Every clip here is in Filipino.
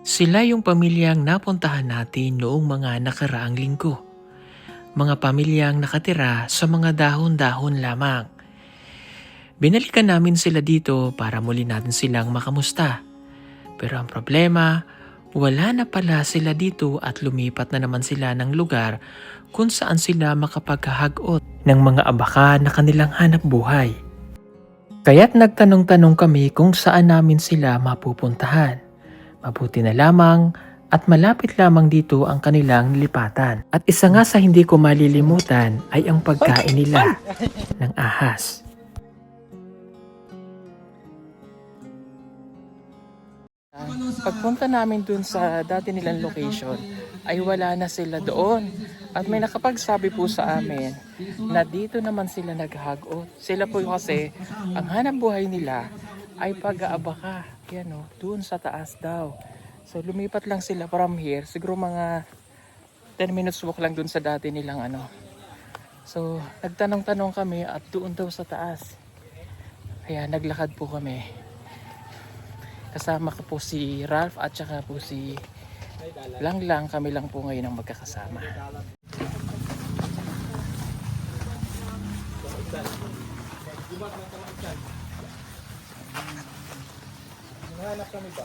Sila yung pamilyang napuntahan natin noong mga nakaraang linggo. Mga pamilyang nakatira sa mga dahon-dahon lamang. Binalikan namin sila dito para muli natin silang makamusta. Pero ang problema, wala na pala sila dito at lumipat na naman sila ng lugar kung saan sila makapaghahagot ng mga abaka na kanilang hanap buhay. Kaya't nagtanong-tanong kami kung saan namin sila mapupuntahan. Mabuti na lamang at malapit lamang dito ang kanilang nilipatan. At isa nga sa hindi ko malilimutan ay ang pagkain nila ng ahas. Pagpunta namin dun sa dati nilang location ay wala na sila doon. At may nakapagsabi po sa amin na dito naman sila naghahagot. Sila po kasi ang hanap buhay nila ay pag-aabaka. Yan o, doon sa taas daw. So lumipat lang sila from here. Siguro mga 10 minutes walk lang doon sa dati nilang ano. So nagtanong-tanong kami at doon daw sa taas. Kaya naglakad po kami. Kasama ko po si Ralph at saka po si Lang. Kami lang po ngayon ang magkakasama. Hanap kami ba?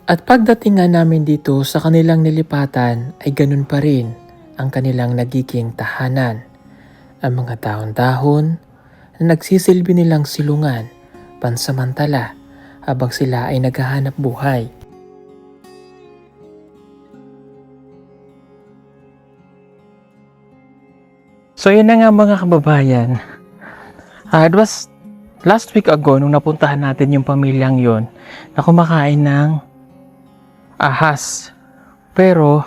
At pagdating nga namin dito sa kanilang nilipatan ay ganun pa rin ang kanilang nagiging tahanan. Ang mga dahon-dahon na nagsisilbi nilang silungan pansamantala habang sila ay naghahanap buhay. So yun na nga mga kababayan. It was last week ago nung napuntahan natin yung pamilyang yon na kumakain ng ahas. Pero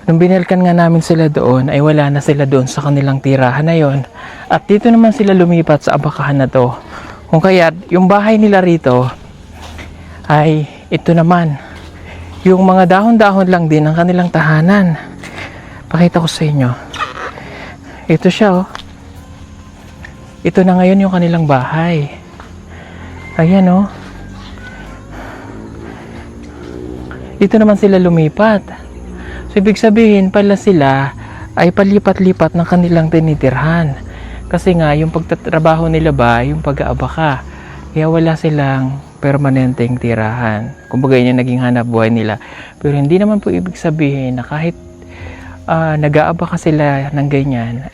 nung binalikan nga namin sila doon ay wala na sila doon sa kanilang tirahan na yon. At dito naman sila lumipat sa abakahan na to. Kung kaya yung bahay nila rito ay ito naman. Yung mga dahon-dahon lang din ang kanilang tahanan. Pakita ko sa inyo. Ito siya oh. Ito na ngayon yung kanilang bahay. Ayan oh. Dito naman sila lumipat. So ibig sabihin pala sila ay palipat-lipat ng kanilang tinitirhan. Kasi nga yung pagtatrabaho nila ba, yung pag-aabaka. Kaya wala silang permanenteng tirahan. Kumbaga yun yung naging hanap buhay nila. Pero hindi naman po ibig sabihin na kahit nag-aabaka sila ng ganyan,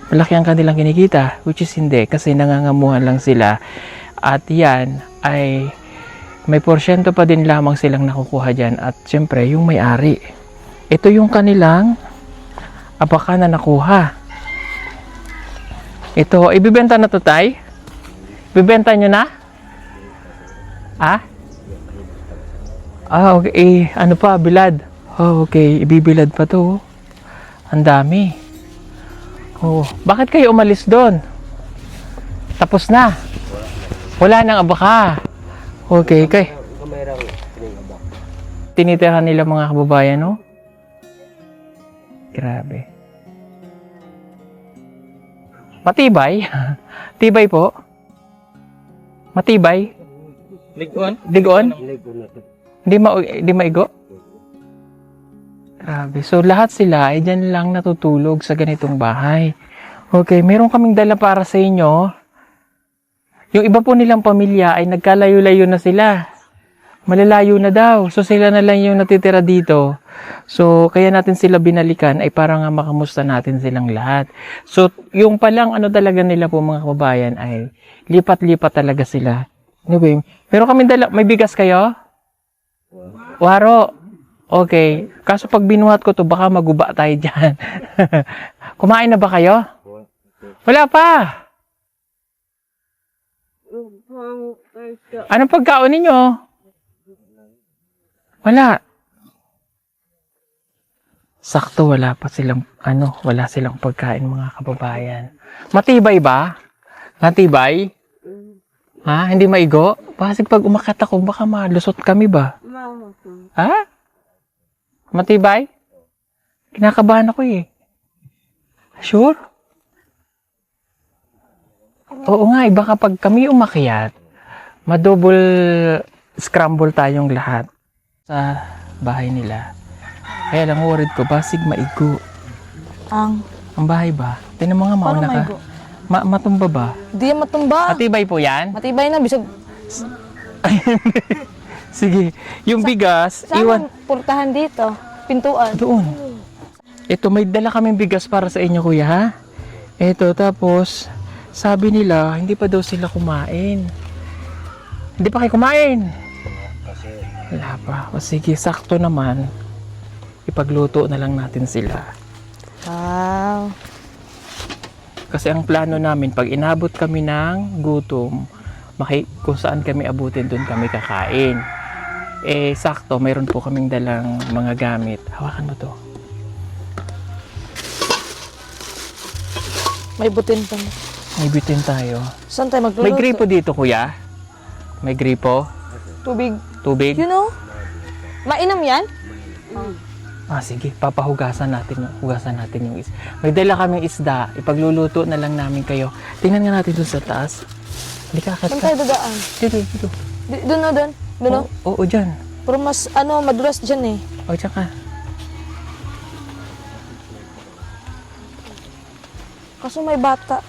malaki ang kanilang kinikita. Which is hindi, kasi nangangamuhan lang sila. At yan ay may porsyento pa din lamang silang nakukuha dyan. At syempre, yung may-ari. Ito yung kanilang abaka na nakuha. Ito, ibibenta na to, tay? Ibibenta nyo na? Okay. Ano pa, bilad? Okay. Ibibilad pa to. Ang dami. Bakit kayo umalis doon? Tapos na. Wala nang abaka. Okay. Tinitirahan nila mga kababayan, no? Grabe. Matibay? Tibay po? Matibay? Ligon? Hindi maigo? Grabe. So lahat sila ay dyan lang natutulog sa ganitong bahay. Okay, meron kaming dala para sa inyo. Yung iba po nilang pamilya ay nagkalayo-layo na sila. Malalayo na daw. So sila na lang yung natitira dito. So kaya natin sila binalikan ay para nga makamusta natin silang lahat. So yung palang ano talaga nila po mga kababayan ay lipat-lipat talaga sila. Anyway, pero kami may bigas kayo? Waro. Okay. Kaso pag binuhat ko to, baka maguba tayo dyan. Kumain na ba kayo? Wala pa. Anong pagkaon ninyo? Wala. Sakto, wala silang pagkain mga kababayan. Matibay ba? Matibay? Ha? Hindi maigo? Kasi pag umakyat ako, baka malusot kami ba? Ha? Matibay? Kinakabahan ako eh. Sure? Oo nga, iba kapag kami umakyat, madouble scramble tayong lahat sa bahay nila. Kaya lang worried ko, basig maigo. Ang bahay ba? Tinan mo nga, mauna ka. Maigo? Matumba ba? Di yan matumba. Matibay po yan? Matibay na, bisag. Sige, yung bigas, Saan iwan. ang purtahan dito? Pintuan. Doon. Ito, may dala kaming bigas para sa inyo, kuya, ha? Ito, tapos, sabi nila, hindi pa daw sila kumain. Hindi pa kayo kumain? Wala pa. O sige, sakto naman. Ipagluto na lang natin sila. Wow. Kasi ang plano namin, pag inabot kami ng gutom, kung saan kami abutin, doon kami kakain. Eh, sakto, mayroon po kaming dalang mga gamit. Hawakan mo to. May butin pa. May bitin tayo. Saan tayo magluluto? May gripo dito, kuya? May gripo? Tubig. Tubig? You know? Mainam yan? Ah, sige. Papahugasan natin yung isda. May dala kaming isda. Ipagluluto na lang namin kayo. Tingnan nga natin doon sa taas. Hindi ka Saan tayo dadaan? Dito. Doon o, doon. Doon o. Oo, dyan. Pero mas, madulas dyan eh. O, dyan ka. Kaso may bata.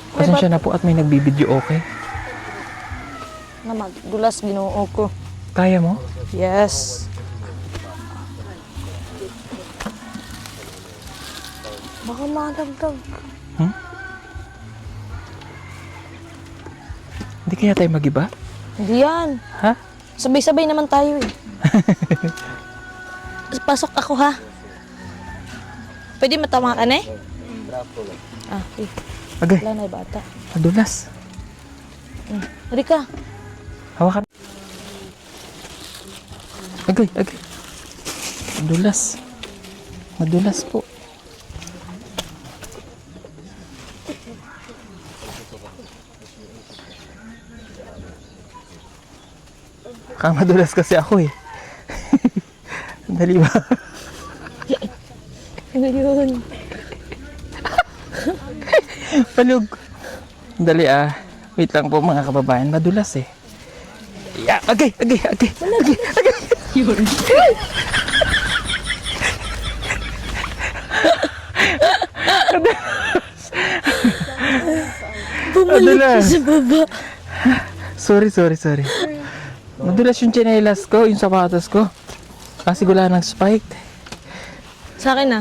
Pasensya na po at may nagbibideo, okay? Na magdulas, ginoo ko. Kaya mo? Yes. Baka madagdag. Hindi kaya tayo magiba? Hindi yan. Ha? Sabay-sabay naman tayo eh. Pasok ako ha. Pwede matawa ka na eh? Ah, eh. Agay, Wala na yung bata. madulas. Halika. Hawakan. Agay. Madulas. Madulas po. Madulas kasi ako eh. Dali ba? Ano yun? Palug. Dali ah. Wait lang po mga kababayan. Madulas eh. Yeah, agay. Yun. Bumalik sa baba. Sorry. Madulas yung tsinelas ko, yung sapatos ko. Kasi gula ng spike. Sa akin na.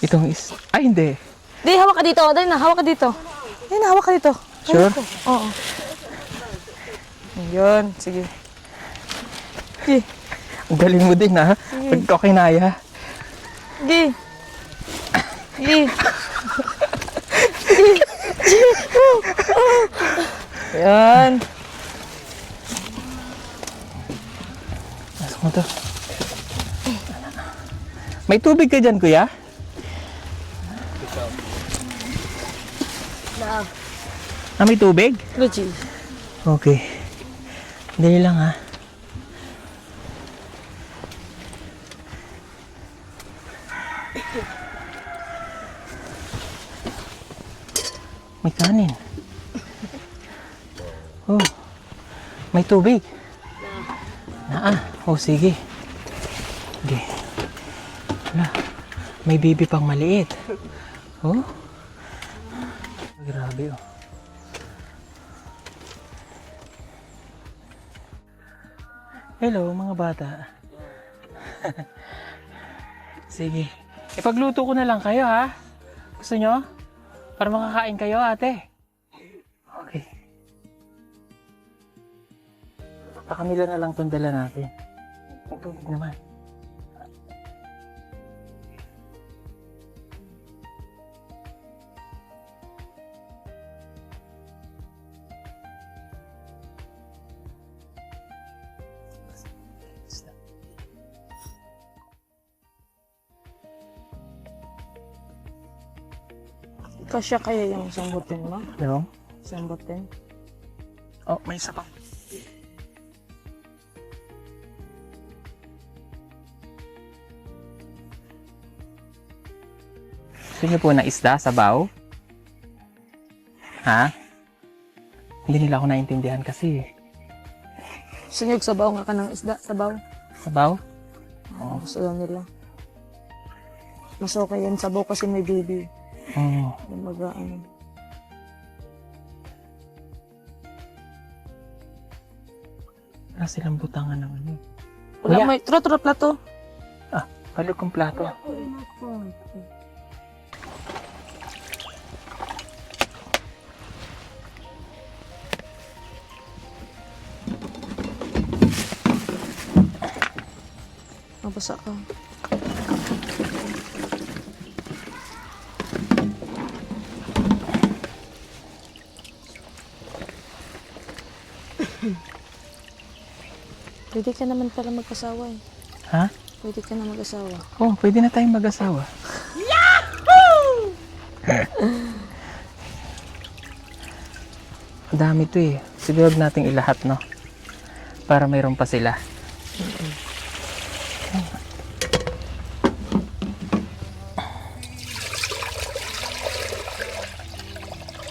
Itong Ay, hindi. Di, hawak ka dito. Dali na, hawak ka dito. Dali na, hawak ka dito. Sure? Oo. Yun, sige. Sige. Ang galing mo din ha. Pag ko kinaya. Sige. Sige. Yan. Pasok mo to. May tubig ka dyan, kuya? May tubig? Luchi. Okay. Dali lang ha. May kanin. Oh. May tubig. Oh, sige. Okay. Wala. May baby pang maliit. Oh. Grabe oh. Hello mga bata. Sige. Ipagluto ko na lang kayo ha. Gusto nyo? Para makakain kayo ate. Okay. Pakamila na lang itong dala natin. Tubig naman. Kasya kaya yung isang butin mo? Ano? Isang butin? Oh, may isa pa. Gusto niyo po na isda, sabaw? Ha? Hindi nila ako naintindihan kasi. Sunyog sabaw nga ka ng isda, sabaw. Sabaw? Gusto lang nila. Mas okay yan, sabaw kasi may baby. Oo. Kumbaga, ano. Wala silang butangan ng ano. Wala, Kuya. may tro plato. Ah, halog kong plato. Mabasa ka. Pwede ka naman pala mag-asawa eh. Ha? Pwede ka na mag-asawa. Oh, pwede na tayong mag-asawa. Ang dami to eh. Siguro nating ilahat, no? Para mayroon pa sila.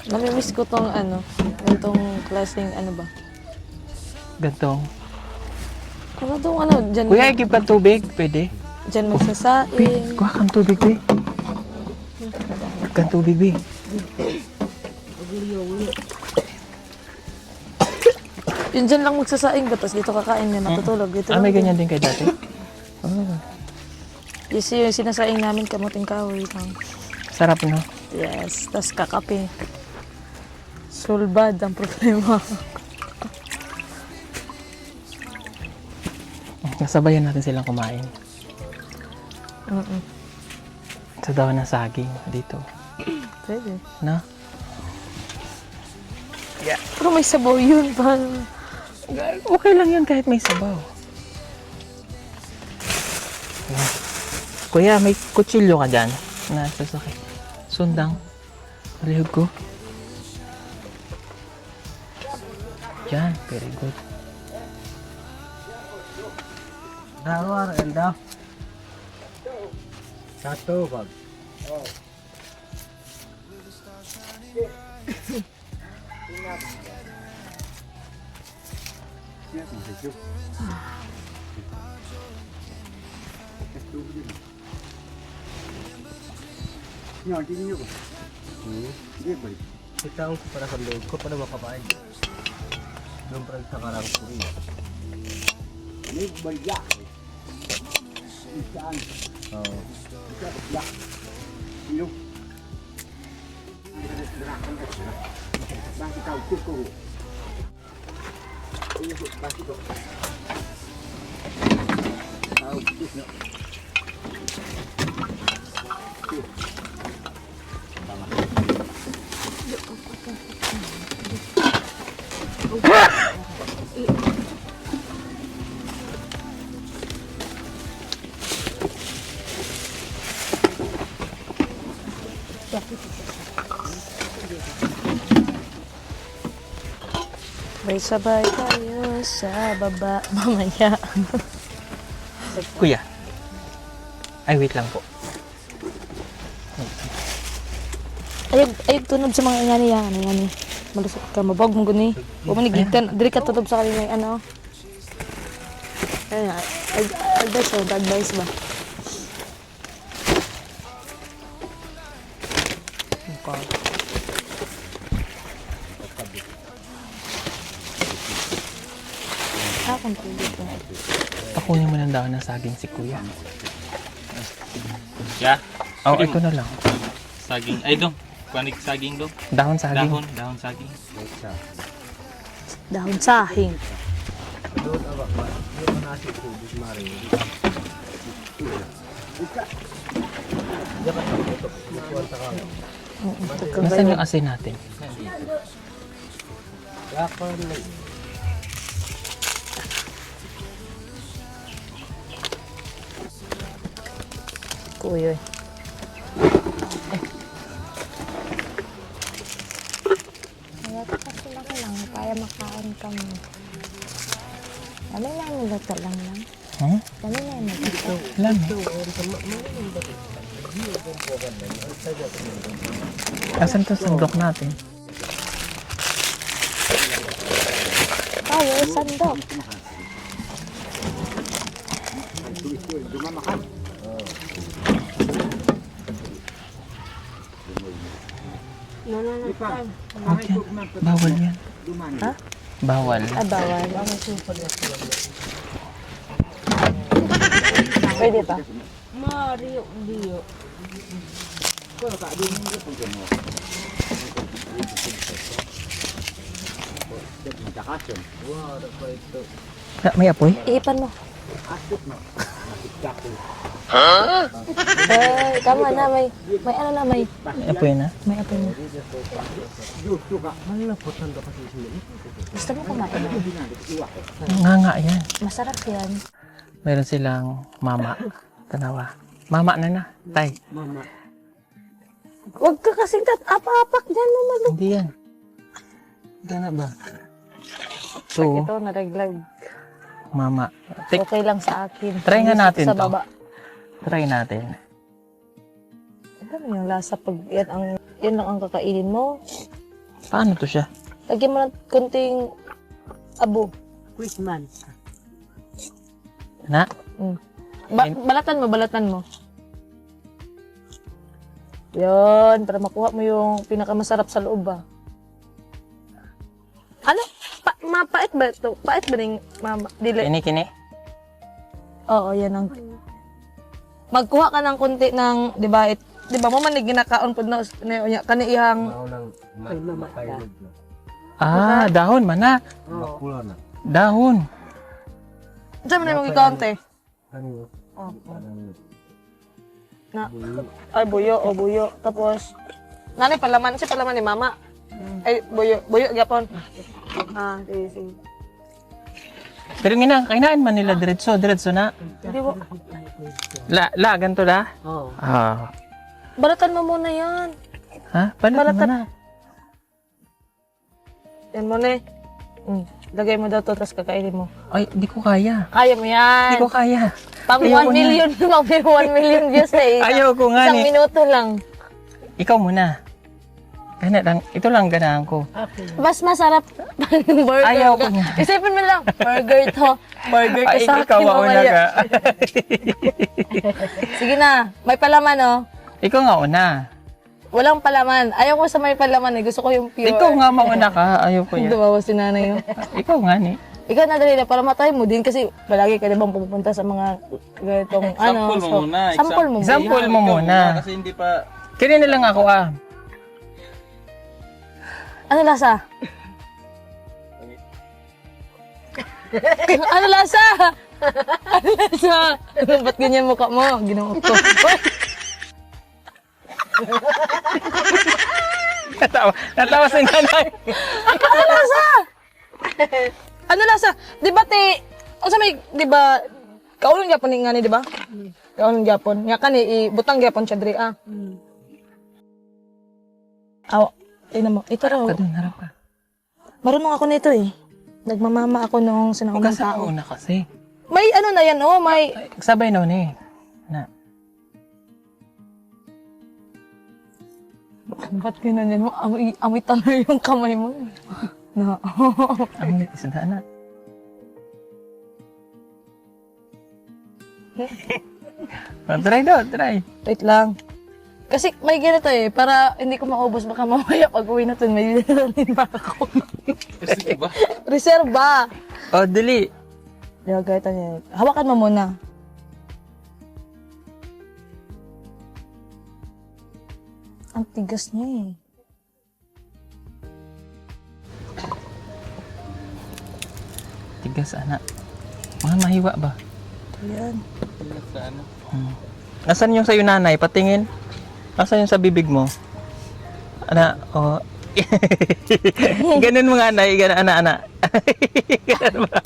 Namimiss ko tong ano, itong klaseng ano ba? Gantong. Ano tong ano, dyan, Kuya, igib ka tubig. Pwede. dyan Uy, magsasaing. kuha kang tubig, be. Kang tubig, be. Yun dyan lang magsasaing ba? Tapos dito kakain na matutulog. Dito Ah, lang may din. ganyan din kay dati? Oh, Yes, yung sinasaing namin kamuting kahoy lang. sarap, no? Yes, tas kakape. Sulbad ang problema. Nasabayan natin silang kumain. Sa dawan ng saging dito. Pwede. No? Pero may sabaw yun. Parang Okay lang yun kahit may sabaw. Kuya, may kutsilyo ka dyan na sasakit. Sundang. Palihog ko. Yan, very good. Dawar, enda. Satu, Bang. Kita ang para sa loob ko, para makapain. Doon para sa karang kuri. Ini banyak. Ikan. Oh. Ikan banyak. Hidup. Bang kau cukup. Ini bang itu. Tahu itu. sabay tayo sa baba mamaya. Kuya. Ay, wait lang po. Ayog tunob sa mga ingani yan. Ingani. Malusot ka, mabog mo guni. Huwag mo nigigtan. Dili ka tunob sa kanila yung ano. Ayun nga. Advice ba? Akong tubig ko. Pakunin mo ng daon ng saging si kuya. Ya, Oh, ito na lang. saging. Ay, dong. Kuanik saging, dong. Dahon saging. Dahon saging. Dahon sahing. Doon awak ba? Hindi mo nasi tubig mari. Diyan ka sa ito. Bukuan sa kang. Nasaan yung asin natin? Yakon lang. Kuya. Kaya kasi lang, kaya makain kami. Kami na yung nagdata lang. Hmm? Kami na yung nagdata. Alam eh. Asan to sandok natin? Tayo, sandok. Okay. Bawal yan. Ha? Bawal. Ah, bawal. Pwede pa? May apoy? Iipan mo. Eh, tama na, may ano na, may Apoy na? apoy na. Malaputan ka kasi sila. Gusto mo kumain na? Nga nga yan. Masarap yan. Meron silang mama. Tanawa. Mama na na. Tay. Mama. Huwag ka kasing apa-apak dyan mo mag... Hindi yan. Gana ba? So, Ito, naraglag. mama. Tik, Okay lang sa akin. Try nga natin Sa to. baba. try natin. Ano yung lasa pag yan lang ang kakainin mo? Paano to siya? Lagyan mo ng kunting abo. Na? Mm. Balatan mo. Yan, para makuha mo yung pinakamasarap sa loob ba. Ano? Mapait ba ito? Pait ba ng mama? Dili. Kini. Oo, yan ang... Magkuha ka ng kunti ng, di ba, di ba mo man ginakaon po na kaniihang... Maunang makailog na. Ah, dahon mana. Makula na. Dahon. Diyan mo na yung ikaunti. Ano? Na, ay, buyo, buyo. Tapos, nanay, palaman. Si palaman ni mama. Ay, buyo, gapon. Ah, sige. Pero kainaan man nila diretso na. Hindi mo. Ganito la? Oo. Ah. Balatan mo muna yan. Ha? Balatan na. Yan mo na lagay mo daw to, tapos kakainin mo. Ay, di ko kaya. Kaya mo yan. Di ko kaya. Pang Ayoko 1 million, pang 1 million views na eh. Ayaw ko nga Isang ni. minuto lang. Ikaw muna. Ito lang ganahan ko. Mas masarap pang burger. Ayaw ko nga. Isipin mo lang, burger to. Burger ka Ay, sa ikaw akin mauna mamaya. ka. Sige na, may palaman oh. Ikaw nga una. Walang palaman. Ayaw ko sa may palaman eh. Gusto ko yung pure. Ikaw nga mauna ka. Ayaw ko yan. Dumawa si nanay yun. Ikaw nga ni. Ikaw na dali na para matay mo din kasi palagi ka diba pupunta sa mga ganitong ano. Sample mo muna. Sample mo muna. Sample mo muna. Kasi hindi pa... Kaya na lang ako Ano lasa? Ano lasa? Ano lasa? Ba't ganyan mukha mo? Ginawa ko. Natawa si nanay. Ano lasa? Ano lasa? Di ba o sa may, di ba, kaulong Japon nga ni, di ba? Kaulong Japon. Nga ka ni, butang Japon siya, diri, ah. Aw, tingnan mo. Ito raw. Ka dun, harap ka. Marunong ako nito eh. Nagmamama ako nung sinaunang Huwag ka sa tao. una kasi. May ano na yan, oh, may... Ay, sabay na ni. Na. Ba't ganyan mo? Amoy talaga yung kamay mo. No. Ang isda na. Try daw, try. Wait lang. Kasi may ganito eh, para hindi ko maubos, baka mamaya pag uwi natin, may dinalin pa ako. Kasi ba? Reserva! Oh, dali. Di ba, ganito niya. Hawakan mo muna. Ang tigas niya eh. Tigas matigas, anak. Mga mahiwa ba? Yan. Sa ano? Nasaan yung sa'yo, nanay? Patingin. Nasaan yung sa bibig mo? Ana, oh. Ganun mga nanay, ganun, ana. Ganun ba?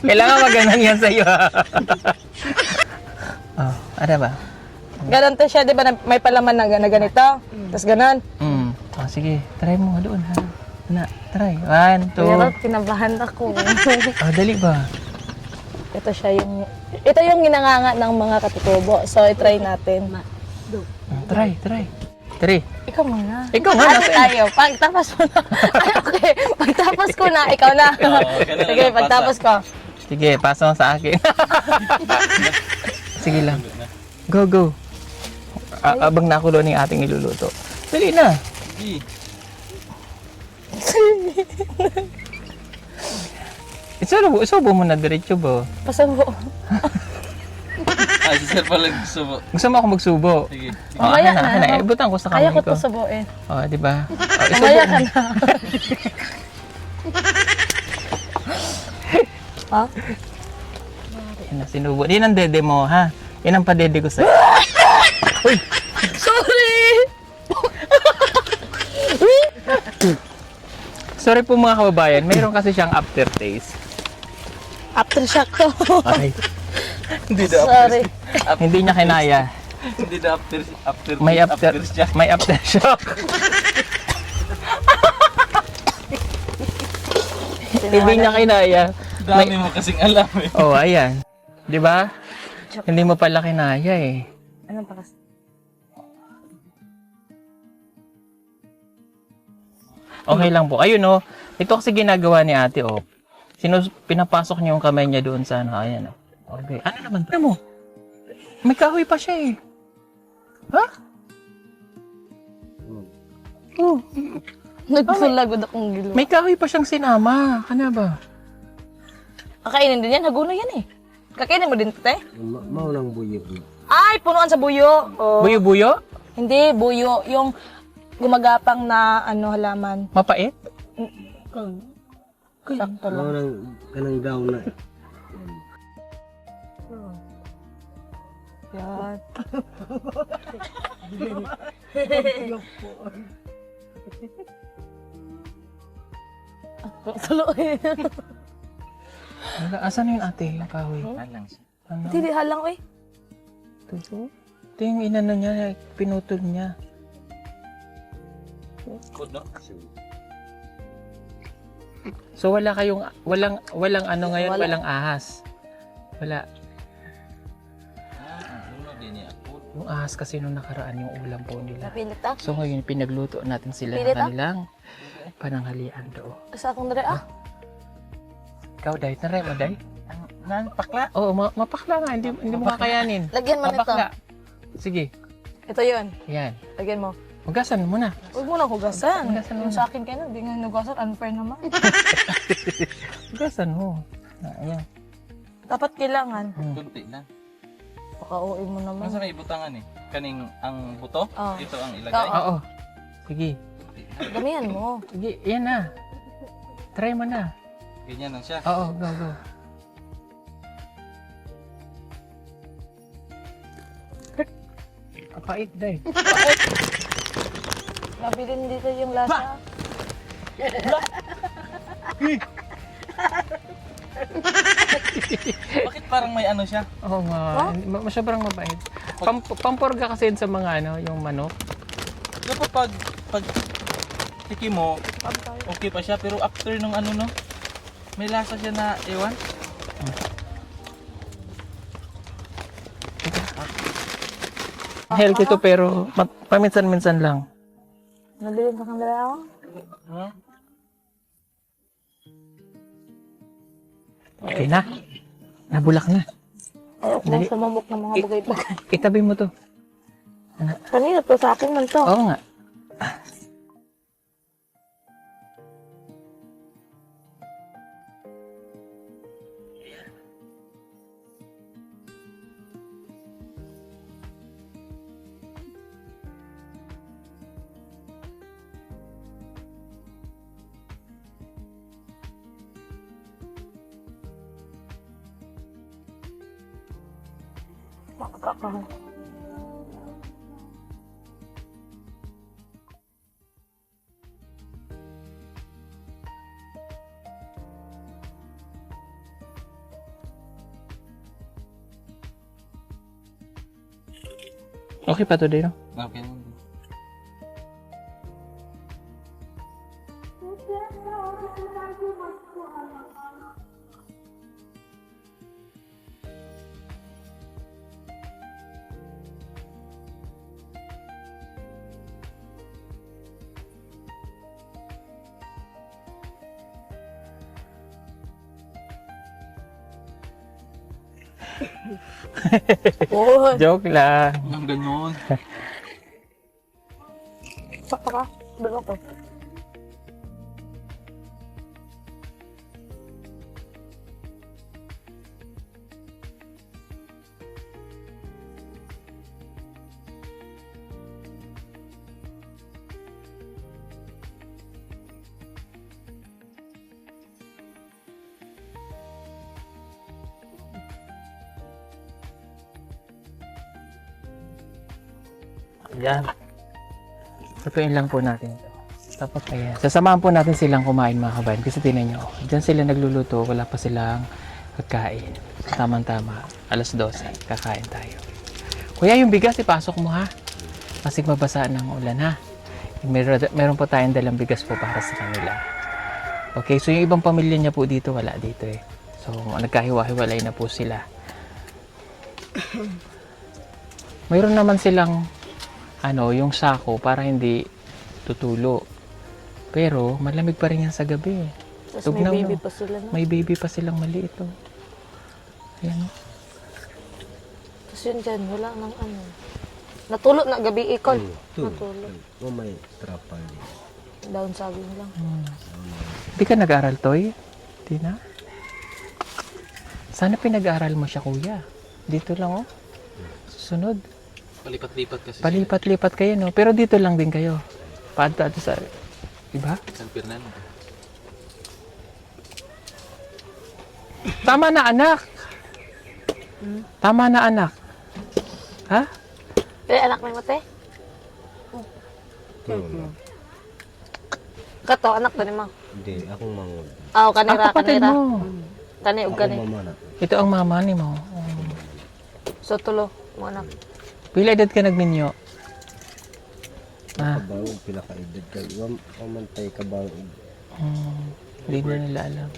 Kailangan maganan yan sa'yo, ha? Oh, ano ba? Ganon to siya, di ba, na may palaman na, ganito. Tapos ganon. Oh, sige, try mo doon, ha? Ana, try. 1, 2. Pero kinabahan ako. Oh, dali ba? Ito yung ginanganga ng mga katutubo. So, i-try natin. Try. 3. Ikaw muna. Ikaw nga, Ano nasa tayo? Pagtapos mo na. Ay, okay. Pagtapos ko na, ikaw na. ganun Sige, lang, pagtapos ko. Sige, pasa mo sa akin. Sige lang. Go. Abang nakulo ng ating iluluto. Dali na. Sige. Isubo mo na diretso ba? Pasabo. Si sir pala gusto mo. Gusto mo ako magsubo? Sige. Oh, Mamaya akin na. na. Ibutan ko sa Kaya kamay ko ko. to sabuin. Oh, di ba? Oh, isubo Mamaya mo. ka na. Ha? Yan na, sinubo. Yan ang dede mo, ha? Yan ang padede ko sa'yo. Uy! Sorry! Sorry po mga kababayan, mayroon kasi siyang aftertaste. Aftershock to. Ay, Hindi na Sorry. hindi niya kinaya. Hindi na after May siya. may aftershock. Hindi niya kinaya. Dami mo kasing alam eh. Oh, ayan. 'Di ba? Hindi mo pala kinaya eh. Ano pa kasi? Okay lang po. Ayun oh. Ito kasi ginagawa ni Ate oh. Pinapasok niya yung kamay niya doon sa ano. Ayan oh. Okay. Ano naman 'to mo? May kahoy pa siya eh. Ha? Oh, Nagsulagod akong gilo. may kahoy pa siyang sinama. Ano ba? Kakainin din yan. Haguno yan eh. Kakainin mo din, te? Maunang buyo. Ay, punuan sa buyo. Oh. Buyo-buyo? Hindi, buyo. Yung gumagapang na halaman. Mapait? Sakto lang. Maunang kanang daw na. Yan. Tuloy. Asan yung ate? Yung kahoy? Alang siya. Ano? Hindi, halang eh. Ito yung inano niya, pinutol niya. Good, no? So wala kayong, walang ano ngayon, Wala. walang ahas. Wala. Ano din niya? Yung ahas kasi nung nakaraan yung ulam po nila. Napilit ah. So ngayon pinagluto natin sila ng Pilit, ah? kanilang pananghalian doon. Sa akong dere ah. Ikaw, Day, taray mo, Day? Nan, pakla. Oo, mapakla nga, hindi mo kakayanin. Lagyan mo nito. Mapakla. Sige, Ito yun. yan. Lagyan mo. Hugasan mo na. Huwag mo na hugasan. Hugasan mo Yung na. sa akin kayo, hindi nga hugasan. Unfair naman. Hugasan mo. Ayan. Dapat kailangan. Kunti lang. Pakauwi mo naman. Masa may butangan eh. Kaning ang buto, Oh. ito ang ilagay. Oo. Oo. Sige. Damihan mo. Sige, yan na. Try mo na. Ganyan lang siya. Oo, go. Kapait, Day. Grabe din dito yung lasa. Bakit parang may ano siya? Oo nga. Masyadong mabait. Pampurga kasi yun sa mga ano, yung manok. Dapat pag tiki mo, okay pa siya. Pero after nung ano no, may lasa siya na ewan. Healthy to pero paminsan-minsan lang. Nalilim sa kamera ako. Okay na. Nabulak na. Ayoko Dali. na sumamok ng mga bagay-bagay. Itabi mo to. Kanina to, sa akin man to. Oo nga. Makakaroon. Okay pa today, no? Okay. Oo. Joke lang. Ang ganyan. Sakto ka. Dalawa ko. Yan. Tutuin lang po natin ito. Tapos ayan. Sasamahan po natin silang kumain mga kabayan. Kasi tinan nyo, dyan sila nagluluto. Wala pa silang kakain. Tamang-tama. 12:00. Kakain tayo. Kuya, yung bigas ipasok mo ha. Kasi mabasa ng ulan ha. Meron po tayong dalang bigas po para sa kanila. Okay, so yung ibang pamilya niya po dito, wala dito eh. So, nagkahiwa-hiwalay na po sila. Mayroon naman silang yung sako para hindi tutulo. Pero malamig pa rin yan sa gabi. Tapos Tugnaw, may baby no? pa sila na. May baby pa silang maliit. Oh. Ayan. Tapos yun dyan, wala nang ano. Natulog na gabi ikol. Natulog. May trapal. Down saging lang. Hindi ka nag-aral, Toy? Hindi na? Sana pinag-aral mo siya, kuya. Dito lang, oh. Susunod. Palipat-lipat kasi Palipat-lipat kayo, no? Pero dito lang din kayo. Paadto sa... Diba? San Fernando. Tama na, anak! Tama na, anak. Ha? Anak may mate? Kato, anak to ni mo. Hindi, akong mangod. Aw, Ang kanira, kapatid kanira. mo. Kani ug kani. Mama na. Ito ang mama ni mo. So tulo mo anak. Pila edad ka nagminyo? Ah, Kabawag pila ka edad kay wamantay kabawag. hindi na nila alam.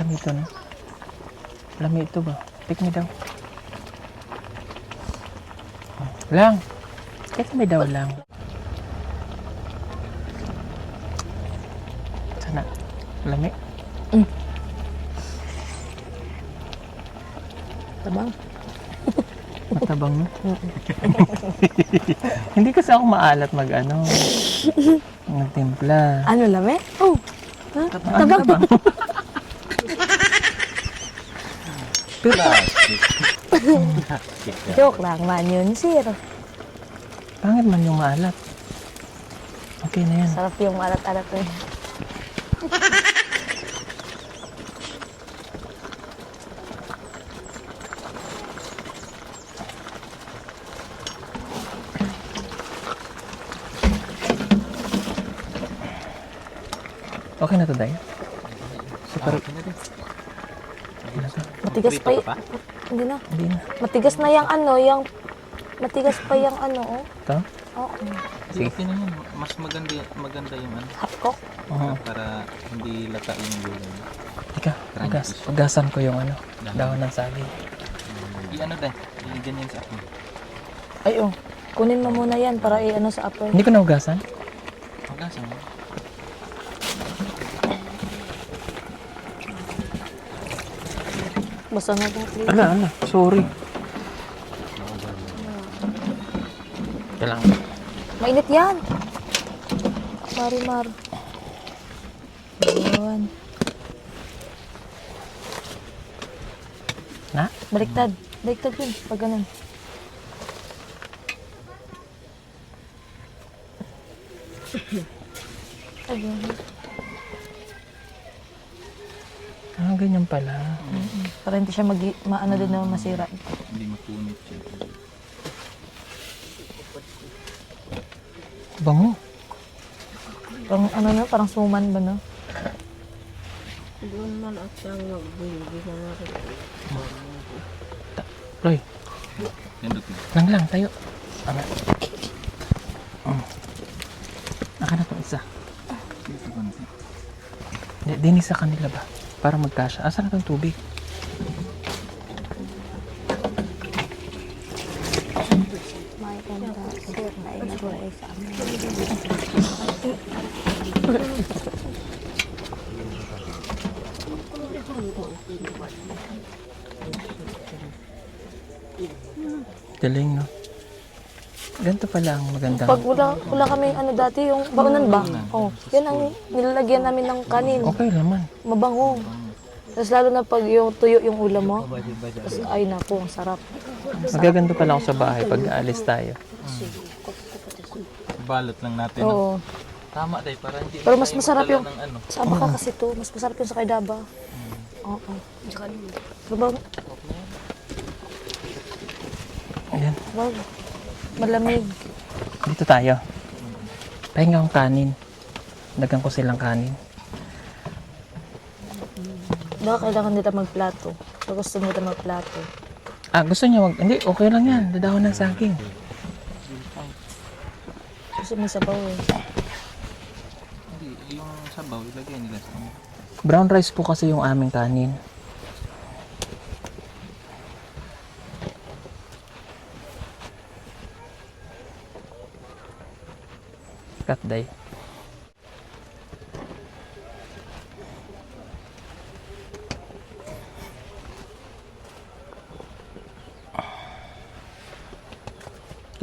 Lami ito, no? Lami ito ba? Take me daw. Lang. Take me daw lang. Sana. Lami. Tabang. Matabang, no? Hindi kasi ako maalat magtimpla. Ano lame? Oh. Ha? Tabang. Joke lang man yun, sir. Pangit man yung maalat. Okay na yan. Sarap yung alat-alat eh. Okay na to, Day? Super. Matigas pa yung... Hindi na. Hindi na. Matigas na yung matigas pa yung oh. Ito? Oo. Sige. Okay na yun. Mas maganda yung ano. Hapkok. Oo. Para hindi lata yung gulay. Ika, ugasan ko yung dahon ng saging. I-ano dahil. I-ganyan sa akin. Ay, oh. Kunin mo muna yan para sa apoy. Hindi ko na ugasan? Pagkasa mo. Basta na ba? Ala. Sorry. Ito lang. Mainit yan. Marimar. Yun. Na? Baliktad. Baliktad yun. Pag ganun. Ayun. Ah, ganyan pala. Para hindi siya maano din na masira. Hindi mapunit siya. Bango. Parang ano na, parang suman ba no? Roy, Nindot mo. lang, tayo. Ano? Naka na itong isa. Dinis sa kanila ba? Para magkasya. Asa na itong tubig? Galing, no? Ganito pala ang magandang... Pag wala kami ano dati, yung baunan ba? Oh, yan ang nilalagyan namin ng kanin. Okay naman. Mabango. Tapos lalo na pag yung tuyo yung ulam mo. Tapos ay naku, ang sarap. Magaganto pala ako sa bahay pag aalis tayo. Balot lang natin. No? Oo. Tama day, para hindi Pero mas tayo masarap magdala yung ng ano. sa Abaka kasi to. Mas masarap yung sa Kaydaba. Oo. Diba? Ayan. Wag. Malamig. Dito tayo. Pahinga akong kanin. Dagan ko silang kanin. Baka kailangan nila magplato. Pag gusto nila magplato. Ah, gusto niya wag... Hindi, okay lang yan. Dadahon ng saging. Kasi may sabaw eh. Hindi, yung sabaw, ilagay nila sa ano. Brown rice po kasi yung aming kanin. Katday.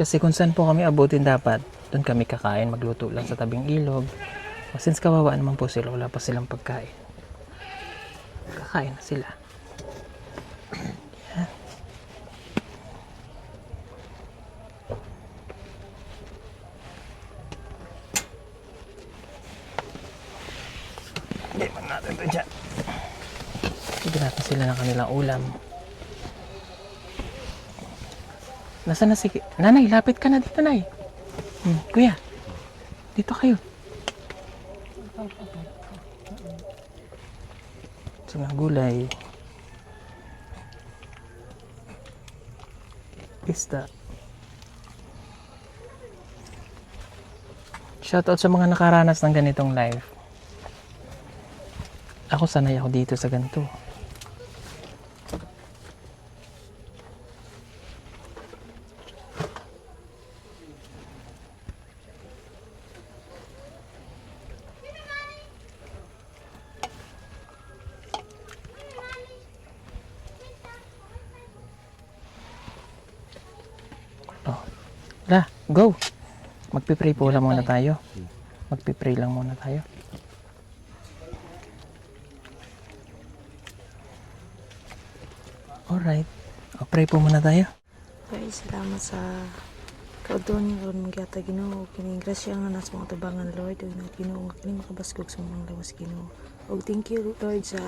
Kasi kung saan po kami abutin dapat, doon kami kakain, magluto lang sa tabing ilog. Since kawawa naman po sila, wala pa silang pagkain. Kakain na sila. Yan. Iwan natin ito dyan. Bigyan natin sila ng kanilang ulam. Nasaan na si... Nanay, lapit ka na dito, Nay. Kuya, dito kayo. Sa mga gulay. Isda. Shoutout sa mga nakaranas ng ganitong live. Ako sanay ako dito sa ganito. La, go! Magpipray po lang muna tayo. Magpipray lang muna tayo. Alright. O, pray po muna tayo. Ay, salamat sa kaudon niya karon magyata Ginoo. Kining grasya nga nas mga tabangan Lord ug na Ginoo nga kini makabaskog sa mga lawas Ginoo. Og thank you Lord sa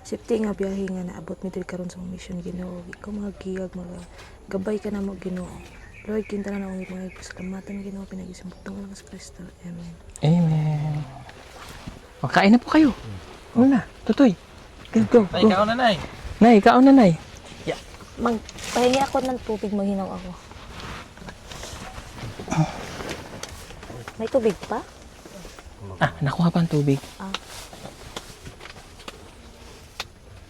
safety nga biyahe nga naabot mi diri karon sa mission Ginoo. Ikaw mga giyag mga gabay ka na mo Ginoo. Lord, kinta na akong mga pasalamatan Ginoo pinagisimbot ng sa Kristo. Amen. Amen. O, kain na po kayo. Ano na? Tutoy. Go, go, Nay, go. ikaw na, Nay. Nay, kaon na, Nay. Magpahingi ako ng tubig, maghinaw ako. May tubig pa? Ah, nakuha pa ang tubig. Ah.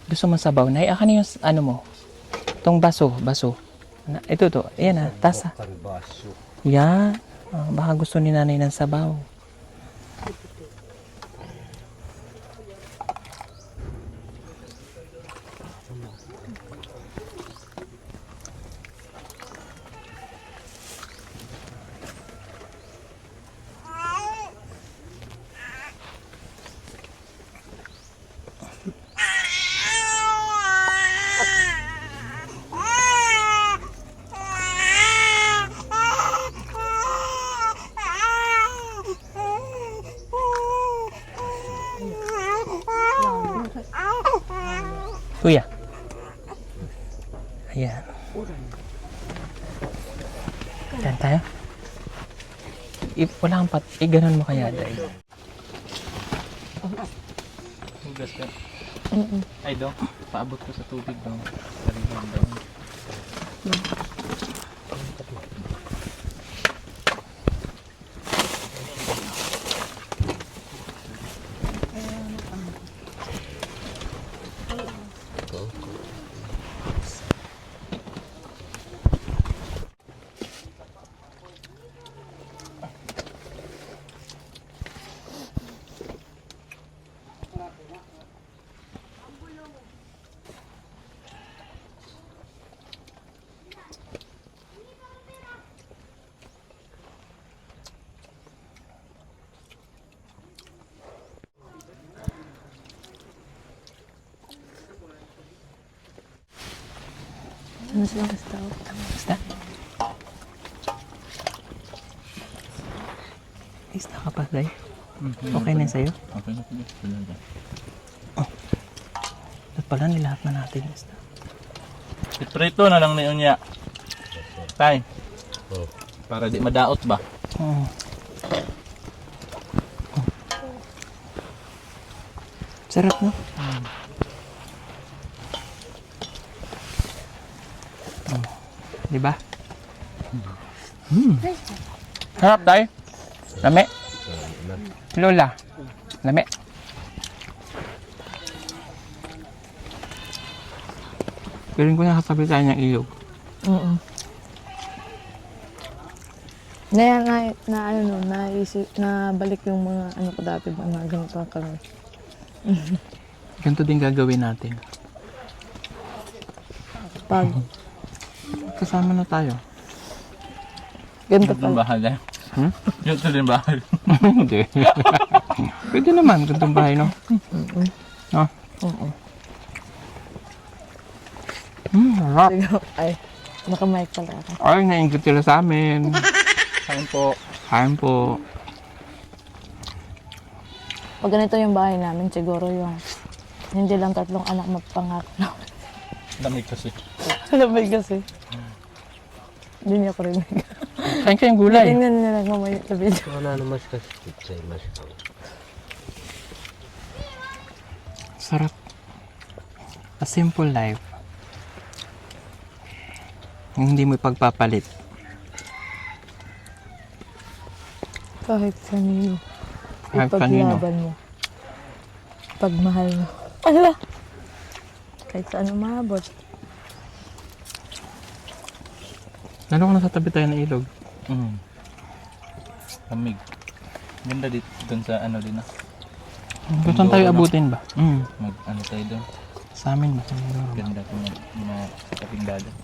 Gusto mo sabaw? Nay, akan na yung ano mo? Itong baso. Ito to. Ayan ah, tasa. Yan. Ah, baka gusto ni nanay ng sabaw. Kuya. Ayan. Ayan tayo. Wala kang ganun mo kaya, Day. Hugas ka. Ay, dong. Paabot ko sa tubig, dong. Sarili dong. Ano silang tao? Basta. Basta ka pa, Day. Okay na sa'yo? Okay na po. Dapat pala nilahat na natin. Basta. Iprito na lang ni Unya. Tay. Para di madaot ba? Oo. Sarap, no? Diba? Sarap, Day. Lami. Lola. Lami. Piling ko nakasabi tayo ng ilog. Nabalik yung mga ano ko dati ba na ganito kami. Ganito din gagawin natin. Pag Kasama na tayo. ganito Yung pala. bahay na. Hmm? Yung ito din bahay. Hindi. Pwede naman, ganitong bahay, no? No? Oo. Harap. Ay, naka-mic pala ako. Ay, nainggit sila sa amin. Kain po. Kain po. Pag ganito yung bahay namin, siguro yung hindi lang 3 anak magpangarap. Lamig kasi. Lamig kasi. Hindi niya ko rin. Kain kayong gulay. Tingnan niya lang mamaya sa video. Wala naman kasi pizza, mas. Sarap. A simple life. Yung hindi mo ipagpapalit. Kahit kanino. Kahit kanino. Ipaglaban mo. Pagmahal mo. Ala! Kahit saan umabot. Lalo ko nasa tabi tayo ng ilog. Lamig. Ganda dito dun sa ano din ah. Gusto tayo abutin ba? Mag ano tayo dun. Sa amin ba? Ganda kung mga kaping dagat.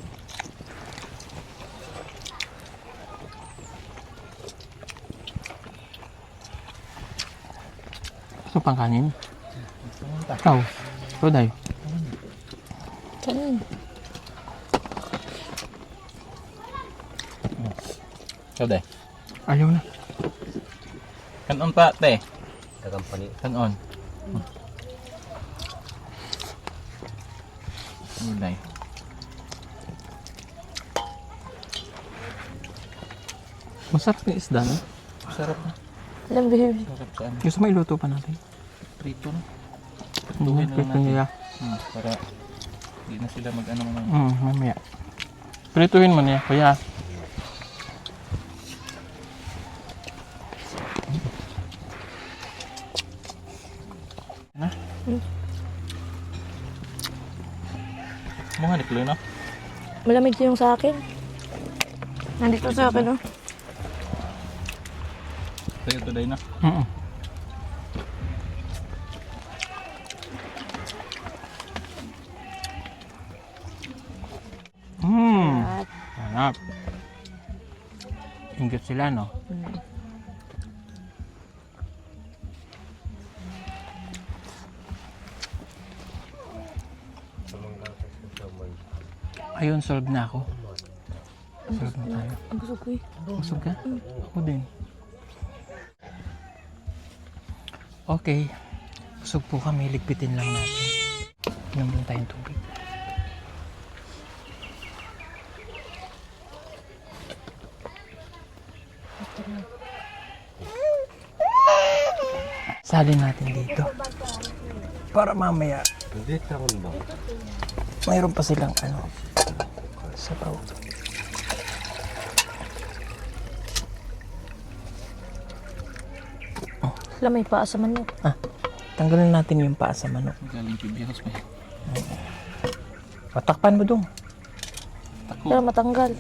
Gusto pang kanin? Ikaw. Ikaw, Day. Kanin. Ikaw day. Ayaw na. Kanon pa te. Kampani. Kanon. Gulay. Masarap yung isda, no? Sarap na. Alam, baby. Sarap sa ano. Gusto mo iluto pa natin? Prito na. Hindi na, Tutuhin na lang prito natin. nila. Para hindi na sila mag ano mga. Mamaya. Prituhin mo niya, kuya. Na? Mga niklo na. Malamig yung sa akin. Nandito sa akin, oh. Tayo today na. At, Hanap. Inggit sila, no? Ayun, solve na ako. Solve na tayo. ang gusto ko eh. Busog ka? Ako din. Okay. Busog po kami. Ligpitin lang natin. Inom lang tayong tubig. Salin natin dito. Para mamaya, Hindi taon ba? mayroon pa silang sabaw. Sila may paa sa manok. Tanggalin natin yung paa sa manok. Galing pibiyos pa. Patakpan mo dong. Pero matanggal.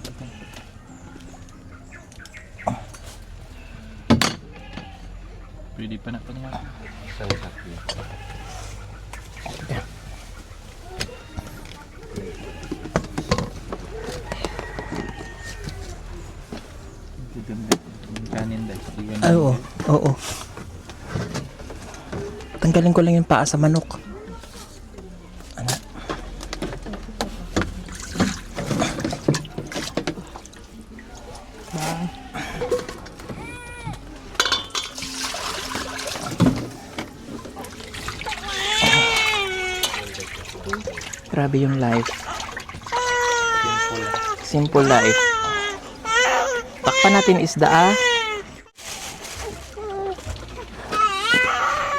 Pwede pa na pa naman. Isang sakyo. Gaganda. Kanin dahil. Ay, oo. Oo. Tanggalin ko lang yung paa sa manok. Ano? Grabe yung life. Simple life. Takpan natin isda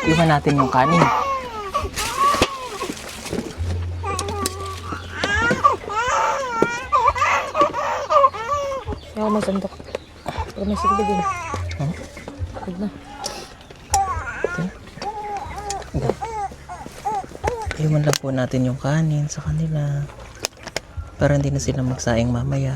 Iwan natin yung kanin. Ayaw may sandok. Pero may silbi din. Huwag na. Iwan lang po natin yung kanin sa kanila. Para hindi na sila magsaing mamaya.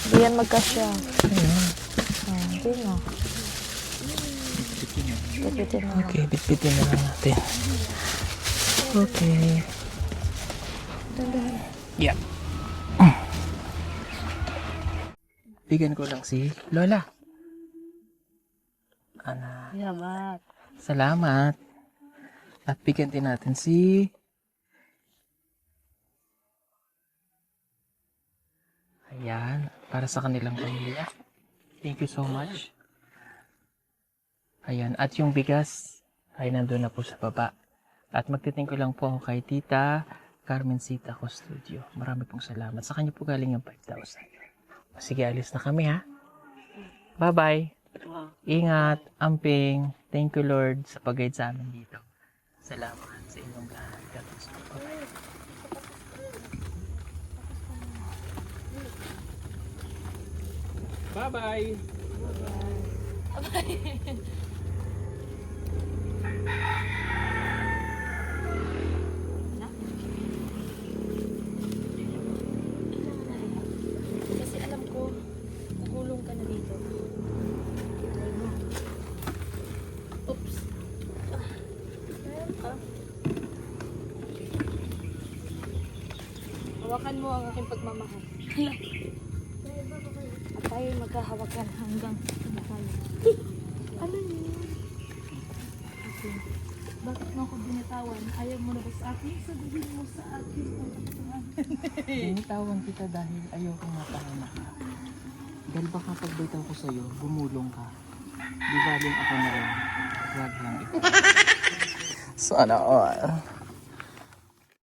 Hindi yan magkasya. Hindi na. Pipitin na. Okay, bitbitin na lang natin. Okay. Yeah. Bigyan ko lang si Lola. Ana. Salamat. Salamat. At bigyan din natin si... Ayan. Para sa kanilang pamilya. Thank you so much. Ayan. At yung bigas ay nandun na po sa baba. At magtiting ko lang po ako kay Tita Carmencita Custodio. Marami pong salamat. Sa kanya po galing yung 5,000. Sige, alis na kami ha. Bye-bye. Ingat, amping. Thank you Lord sa pag-guide sa amin dito. Salamat sa inyong lahat. God bless you. Bye-bye. Bye-bye! Kasi alam ko, nagulong ka na dito. Oops. Meron ka. Hawakan mo ang aking pagmamahal. At tayo magkahawakan hanggang kumakain. Ano yun? Okay. Bakit mo ako binitawan? Ayaw mo na ba sa akin? Sabihin mo sa akin. Binitawan kita dahil ayokong mapahamak ka. Dahil baka pagbitaw ko sa'yo, bumulong ka. Di ba din ako na rin? Huwag lang ito. Sana all.